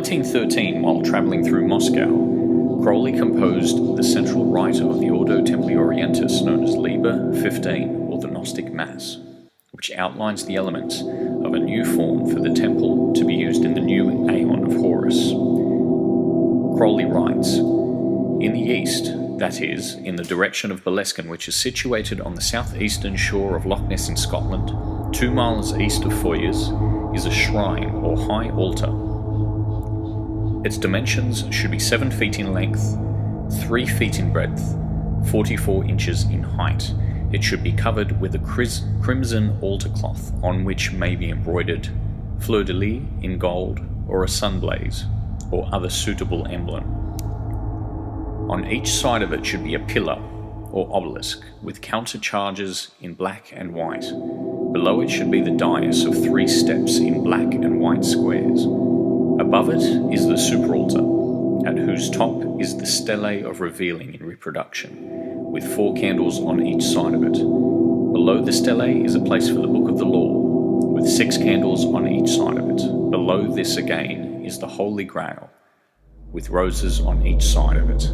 1913, while travelling through Moscow, Crowley composed the central rite of the Ordo Templi Orientis known as Liber 15, or the Gnostic Mass, which outlines the elements of a new form for the temple to be used in the new Aeon of Horus. Crowley writes, "In the east, that is, in the direction of Boleskine, which is situated on the southeastern shore of Loch Ness in Scotland, 2 miles east of Foyers, is a shrine or high altar. Its dimensions should be 7 feet in length, 3 feet in breadth, 44 inches in height. It should be covered with a crimson altar cloth on which may be embroidered fleur-de-lis in gold or a sunblaze or other suitable emblem. On each side of it should be a pillar or obelisk with counter charges in black and white. Below it should be the dais of 3 steps in black and white squares. Above it is the superaltar, at whose top is the stele of revealing in reproduction, with 4 candles on each side of it. Below the stele is a place for the Book of the Law, with 6 candles on each side of it. Below this again is the Holy Grail, with roses on each side of it.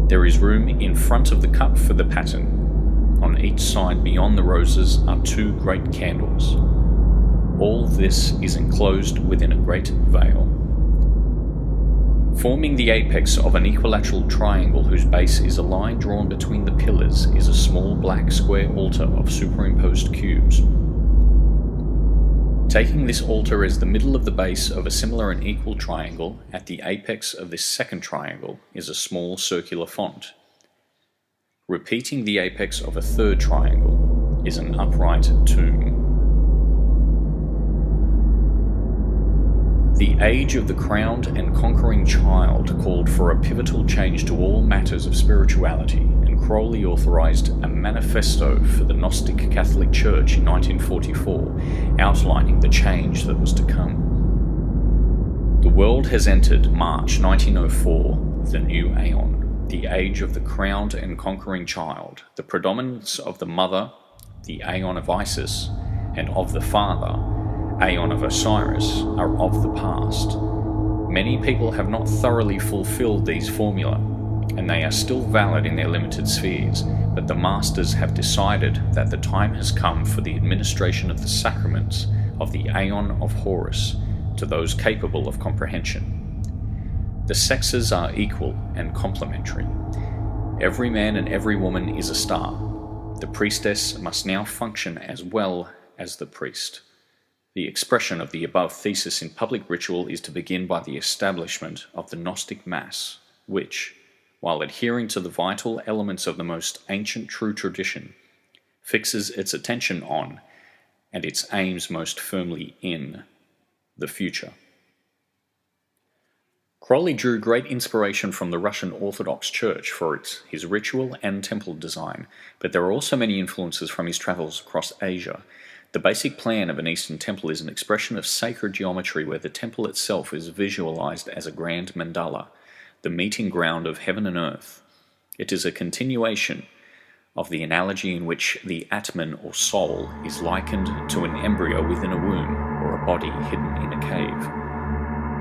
There is room in front of the cup for the paten. On each side beyond the roses are 2 great candles. All this is enclosed within a great veil. Forming the apex of an equilateral triangle whose base is a line drawn between the pillars is a small black square altar of superimposed cubes. Taking this altar as the middle of the base of a similar and equal triangle, at the apex of this second triangle is a small circular font. Repeating the apex of a third triangle is an upright tomb. The age of the crowned and conquering child called for a pivotal change to all matters of spirituality, and Crowley authorized a manifesto for the Gnostic Catholic Church in 1944, outlining the change that was to come. The world has entered March 1904, the new Aeon, the age of the crowned and conquering child. The predominance of the mother, the Aeon of Isis, and of the father, Aeon of Osiris, are of the past. Many people have not thoroughly fulfilled these formula, and they are still valid in their limited spheres, but the masters have decided that the time has come for the administration of the sacraments of the Aeon of Horus to those capable of comprehension. The sexes are equal and complementary. Every man and every woman is a star. The priestess must now function as well as the priest. The expression of the above thesis in public ritual is to begin by the establishment of the Gnostic Mass, which, while adhering to the vital elements of the most ancient true tradition, fixes its attention on, and its aims most firmly in, the future. Crowley drew great inspiration from the Russian Orthodox Church for his ritual and temple design, but there are also many influences from his travels across Asia. The basic plan of an Eastern temple is an expression of sacred geometry where the temple itself is visualized as a grand mandala, the meeting ground of heaven and earth. It is a continuation of the analogy in which the Atman or soul is likened to an embryo within a womb or a body hidden in a cave.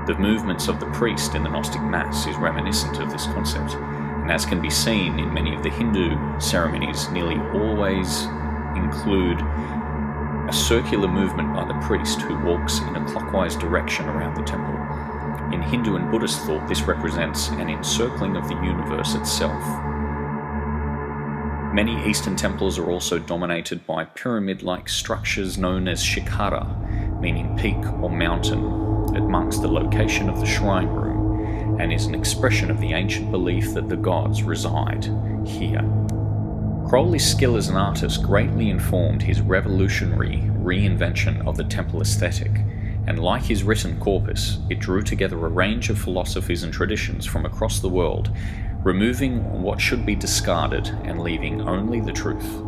The movements of the priest in the Gnostic Mass is reminiscent of this concept, and as can be seen in many of the Hindu ceremonies, nearly always include a circular movement by the priest who walks in a clockwise direction around the temple. In Hindu and Buddhist thought, this represents an encircling of the universe itself. Many Eastern temples are also dominated by pyramid-like structures known as shikhara, meaning peak or mountain. It marks the location of the shrine room and is an expression of the ancient belief that the gods reside here. Crowley's skill as an artist greatly informed his revolutionary reinvention of the temple aesthetic, and like his written corpus, it drew together a range of philosophies and traditions from across the world, removing what should be discarded and leaving only the truth.